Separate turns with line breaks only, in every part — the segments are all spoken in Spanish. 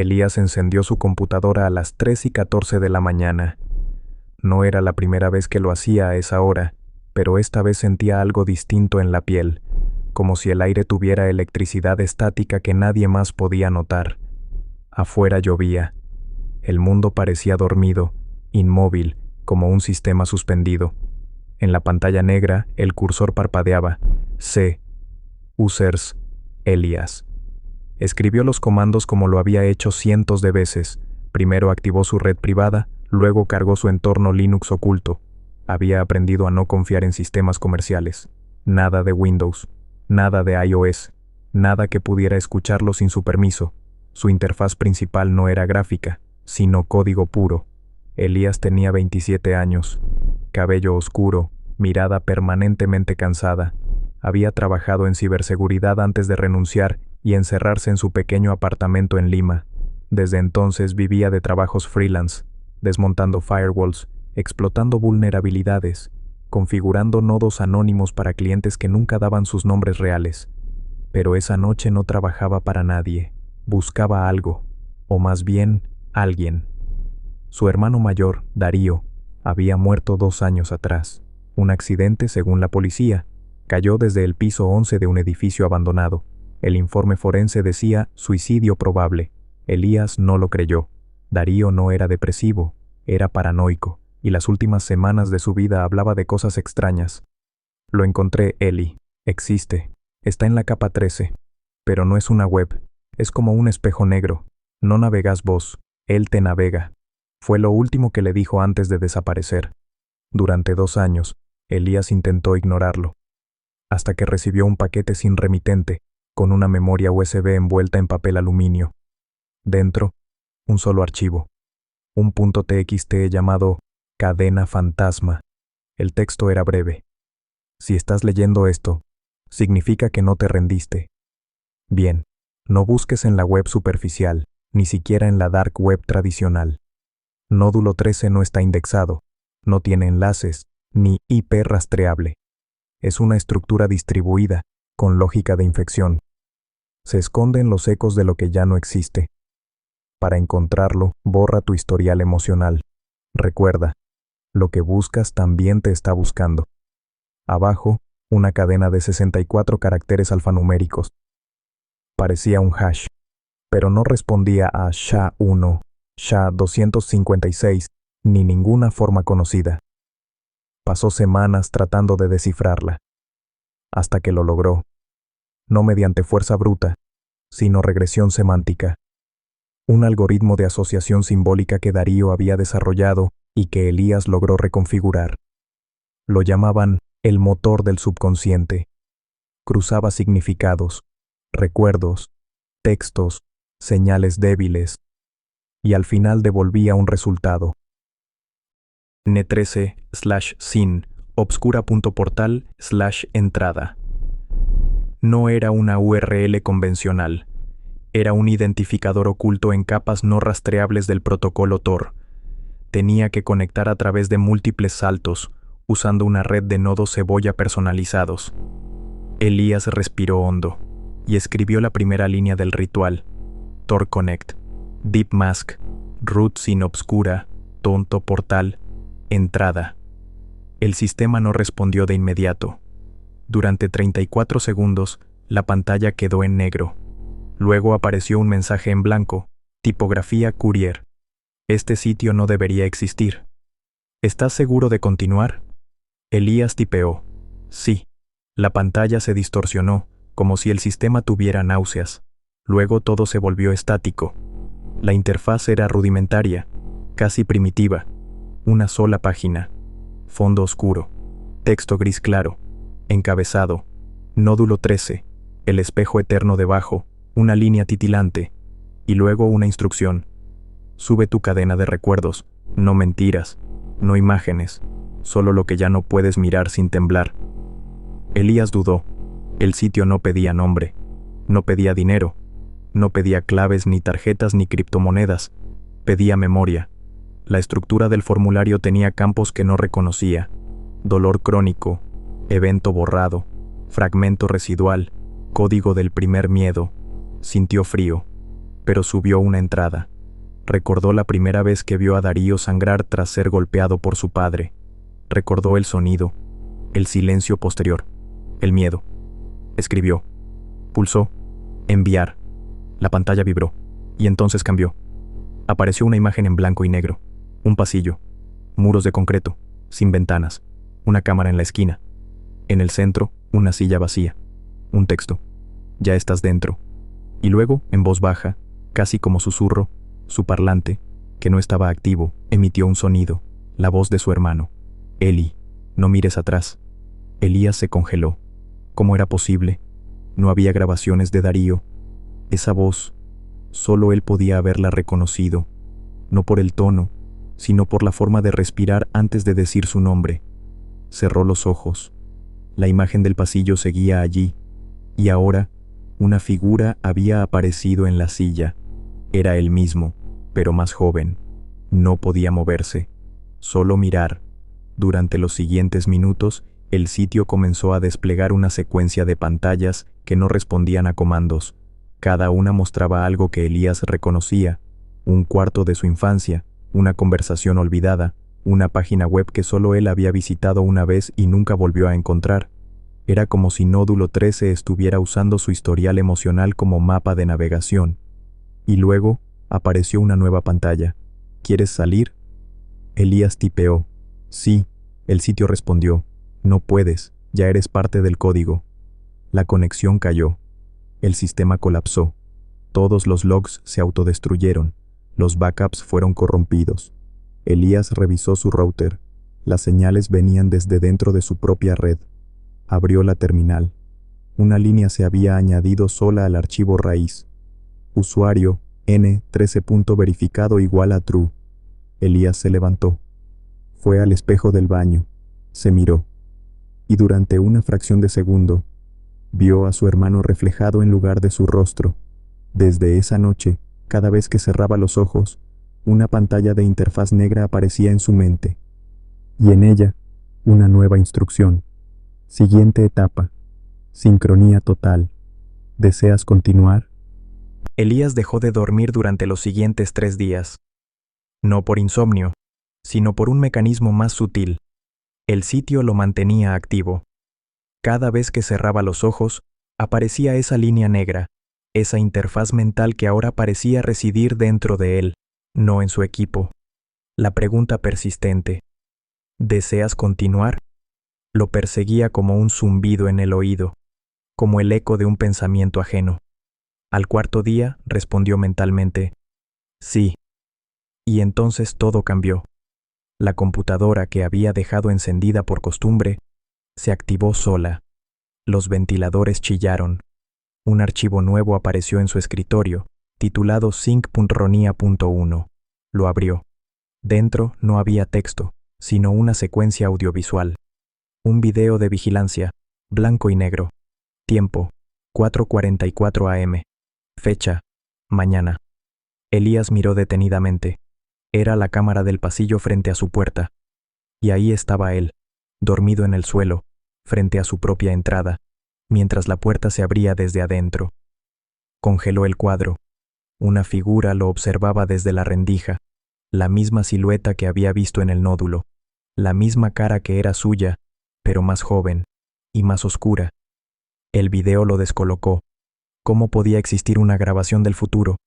Elías encendió su computadora a las 3:14 de la mañana. No era la primera vez que lo hacía a esa hora, pero esta vez sentía algo distinto en la piel, como si el aire tuviera electricidad estática que nadie más podía notar. Afuera llovía. El mundo parecía dormido, inmóvil, como un sistema suspendido. En la pantalla negra, el cursor parpadeaba. C. Users. Elías. Escribió los comandos como lo había hecho cientos de veces. Primero activó su red privada, luego cargó su entorno Linux oculto. Había aprendido a no confiar en sistemas comerciales. Nada de Windows, nada de iOS, nada que pudiera escucharlo sin su permiso. Su interfaz principal no era gráfica, sino código puro. Elías tenía 27 años, cabello oscuro, mirada permanentemente cansada. Había trabajado en ciberseguridad antes de renunciar y encerrarse en su pequeño apartamento en Lima. Desde entonces vivía de trabajos freelance, desmontando firewalls, explotando vulnerabilidades, configurando nodos anónimos para clientes que nunca daban sus nombres reales. Pero esa noche no trabajaba para nadie, buscaba algo, o más bien, alguien. Su hermano mayor, Darío, había muerto 2 años atrás. Un accidente, según la policía, cayó desde el piso 11 de un edificio abandonado. El informe forense decía suicidio probable. Elías no lo creyó. Darío no era depresivo, era paranoico, y las últimas semanas de su vida hablaba de cosas extrañas. Lo encontré, Eli. Existe. Está en la capa 13. Pero no es una web. Es como un espejo negro. No navegas vos, él te navega. Fue lo último que le dijo antes de desaparecer. Durante 2 años, Elías intentó ignorarlo, hasta que recibió un paquete sin remitente, con una memoria USB envuelta en papel aluminio. Dentro, un solo archivo. Un .txt llamado Cadena Fantasma. El texto era breve. Si estás leyendo esto, significa que no te rendiste. Bien, no busques en la web superficial, ni siquiera en la dark web tradicional. Nódulo 13 no está indexado, no tiene enlaces, ni IP rastreable. Es una estructura distribuida, con lógica de infección. Se esconde en los ecos de lo que ya no existe. Para encontrarlo, borra tu historial emocional. Recuerda, lo que buscas también te está buscando. Abajo, una cadena de 64 caracteres alfanuméricos. Parecía un hash, pero no respondía a SHA-1, SHA-256, ni ninguna forma conocida. Pasó semanas tratando de descifrarla, hasta que lo logró. No mediante fuerza bruta, sino regresión semántica. Un algoritmo de asociación simbólica que Darío había desarrollado y que Elías logró reconfigurar. Lo llamaban el motor del subconsciente. Cruzaba significados, recuerdos, textos, señales débiles, y al final devolvía un resultado. N13/sin obscura.portal/entrada. No era una URL convencional. Era un identificador oculto en capas no rastreables del protocolo Tor. Tenía que conectar a través de múltiples saltos, usando una red de nodos cebolla personalizados. Elías respiró hondo y escribió la primera línea del ritual. Tor Connect, Deep Mask, Root sin obscura, tonto portal, entrada. El sistema no respondió de inmediato. Durante 34 segundos, la pantalla quedó en negro. Luego apareció un mensaje en blanco, tipografía Courier. Este sitio no debería existir. ¿Estás seguro de continuar? Elías tipeó. Sí. La pantalla se distorsionó, como si el sistema tuviera náuseas. Luego todo se volvió estático. La interfaz era rudimentaria, casi primitiva. Una sola página. Fondo oscuro. Texto gris claro. Encabezado. Nódulo 13. El espejo eterno debajo. Una línea titilante. Y luego una instrucción. Sube tu cadena de recuerdos. No mentiras. No imágenes. Solo lo que ya no puedes mirar sin temblar. Elías dudó. El sitio no pedía nombre. No pedía dinero. No pedía claves, ni tarjetas, ni criptomonedas. Pedía memoria. La estructura del formulario tenía campos que no reconocía. Dolor crónico, evento borrado, fragmento residual, código del primer miedo. Sintió frío. pero subió una entrada. Recordó la primera vez que vio a Darío sangrar tras ser golpeado por su padre. Recordó el sonido, el silencio posterior, el miedo. Escribió. Pulsó. Enviar. La pantalla vibró, y entonces cambió. Apareció una imagen en blanco y negro. Un pasillo. Muros de concreto, sin ventanas. Una cámara en la esquina. En el centro, una silla vacía. Un texto. Ya estás dentro. Y luego, en voz baja, casi como susurro, su parlante, que no estaba activo, emitió un sonido. La voz de su hermano. Eli, no mires atrás. Elías se congeló. ¿Cómo era posible? No había grabaciones de Darío. Esa voz, solo él podía haberla reconocido, no por el tono, sino por la forma de respirar antes de decir su nombre. Cerró los ojos. La imagen del pasillo seguía allí, y ahora, una figura había aparecido en la silla. Era él mismo, pero más joven. No podía moverse, solo mirar. Durante los siguientes minutos, el sitio comenzó a desplegar una secuencia de pantallas que no respondían a comandos. Cada una mostraba algo que Elías reconocía: un cuarto de su infancia, una conversación olvidada, una página web que solo él había visitado una vez y nunca volvió a encontrar. Era como si Nódulo 13 estuviera usando su historial emocional como mapa de navegación. Y luego, apareció una nueva pantalla. ¿Quieres salir? Elías tipeó. Sí. El sitio respondió. No puedes, ya eres parte del código. La conexión cayó. El sistema colapsó. Todos los logs se autodestruyeron. Los backups fueron corrompidos. Elías revisó su router. Las señales venían desde dentro de su propia red. Abrió la terminal. Una línea se había añadido sola al archivo raíz. Usuario N13. Verificado igual a true. Elías se levantó. Fue al espejo del baño. Se miró. Y durante una fracción de segundo, vio a su hermano reflejado en lugar de su rostro. Desde esa noche, cada vez que cerraba los ojos, una pantalla de interfaz negra aparecía en su mente. Y en ella, una nueva instrucción. Siguiente etapa. Sincronía total. ¿Deseas continuar? Elías dejó de dormir durante los siguientes 3 días. No por insomnio, sino por un mecanismo más sutil. El sitio lo mantenía activo. Cada vez que cerraba los ojos, aparecía esa línea negra, esa interfaz mental que ahora parecía residir dentro de él, no en su equipo. La pregunta persistente, ¿deseas continuar? Lo perseguía como un zumbido en el oído, como el eco de un pensamiento ajeno. Al cuarto día, respondió mentalmente, sí. Y entonces todo cambió. La computadora que había dejado encendida por costumbre, se activó sola. Los ventiladores chillaron. Un archivo nuevo apareció en su escritorio, titulado sync.ronia.1. Lo abrió. Dentro no había texto, sino una secuencia audiovisual. Un video de vigilancia, blanco y negro. Tiempo, 4:44 am. Fecha, mañana. Elías miró detenidamente. Era la cámara del pasillo frente a su puerta. Y ahí estaba él, dormido en el suelo, frente a su propia entrada, mientras la puerta se abría desde adentro. Congeló el cuadro. Una figura lo observaba desde la rendija, la misma silueta que había visto en el nódulo, la misma cara que era suya, pero más joven y más oscura. El video lo descolocó. ¿Cómo podía existir una grabación del futuro?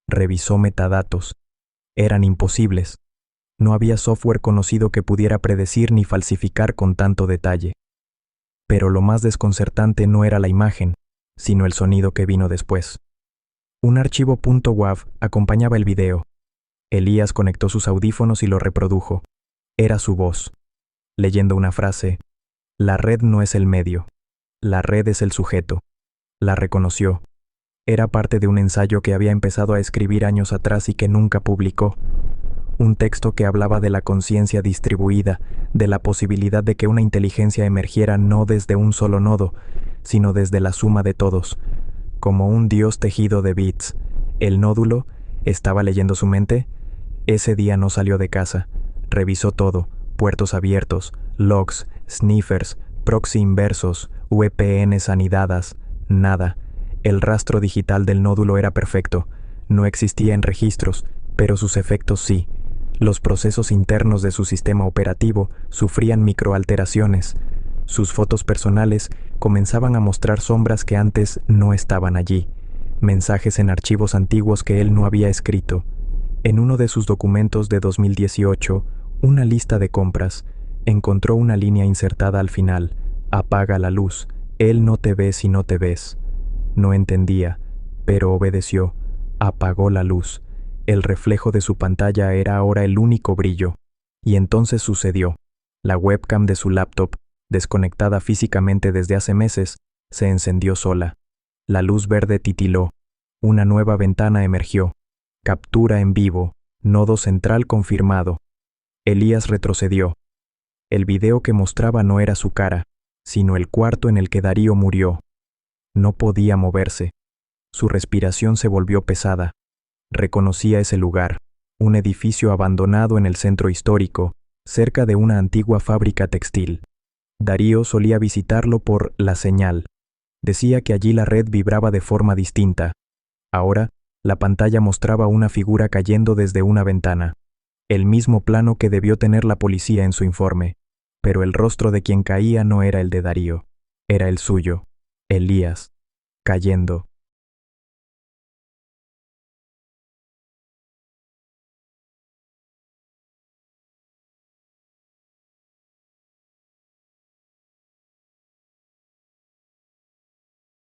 Revisó metadatos. Eran imposibles. No había software conocido que pudiera predecir ni falsificar con tanto detalle. Pero lo más desconcertante no era la imagen, sino el sonido que vino después. Un archivo .wav acompañaba el video. Elías conectó sus audífonos y lo reprodujo. Era su voz, leyendo una frase: la red no es el medio, la red es el sujeto. La reconoció. Era parte de un ensayo que había empezado a escribir años atrás y que nunca publicó. Un texto que hablaba de la conciencia distribuida, de la posibilidad de que una inteligencia emergiera no desde un solo nodo, sino desde la suma de todos, como un dios tejido de bits. El nódulo estaba leyendo su mente. Ese día no salió de casa. Revisó todo: puertos abiertos, logs, sniffers, proxy inversos, VPNs anidadas. Nada. El rastro digital del nódulo era perfecto. No existía en registros, pero sus efectos sí. Los procesos internos de su sistema operativo sufrían microalteraciones. Sus fotos personales comenzaban a mostrar sombras que antes no estaban allí, mensajes en archivos antiguos que él no había escrito. En uno de sus documentos de 2018, una lista de compras, encontró una línea insertada al final: apaga la luz, él no te ve si no te ves. No entendía, pero obedeció. Apagó la luz. El reflejo de su pantalla era ahora el único brillo. Y entonces sucedió. La webcam de su laptop, desconectada físicamente desde hace meses, se encendió sola. La luz verde titiló. Una nueva ventana emergió. Captura en vivo. Nodo central confirmado. Elías retrocedió. El video que mostraba no era su cara, sino el cuarto en el que Darío murió. No podía moverse. Su respiración se volvió pesada. Reconocía ese lugar, un edificio abandonado en el centro histórico, cerca de una antigua fábrica textil. Darío solía visitarlo por la señal. Decía que allí la red vibraba de forma distinta. Ahora, la pantalla mostraba una figura cayendo desde una ventana. El mismo plano que debió tener la policía en su informe. Pero el rostro de quien caía no era el de Darío. Era el suyo. Elías. Cayendo.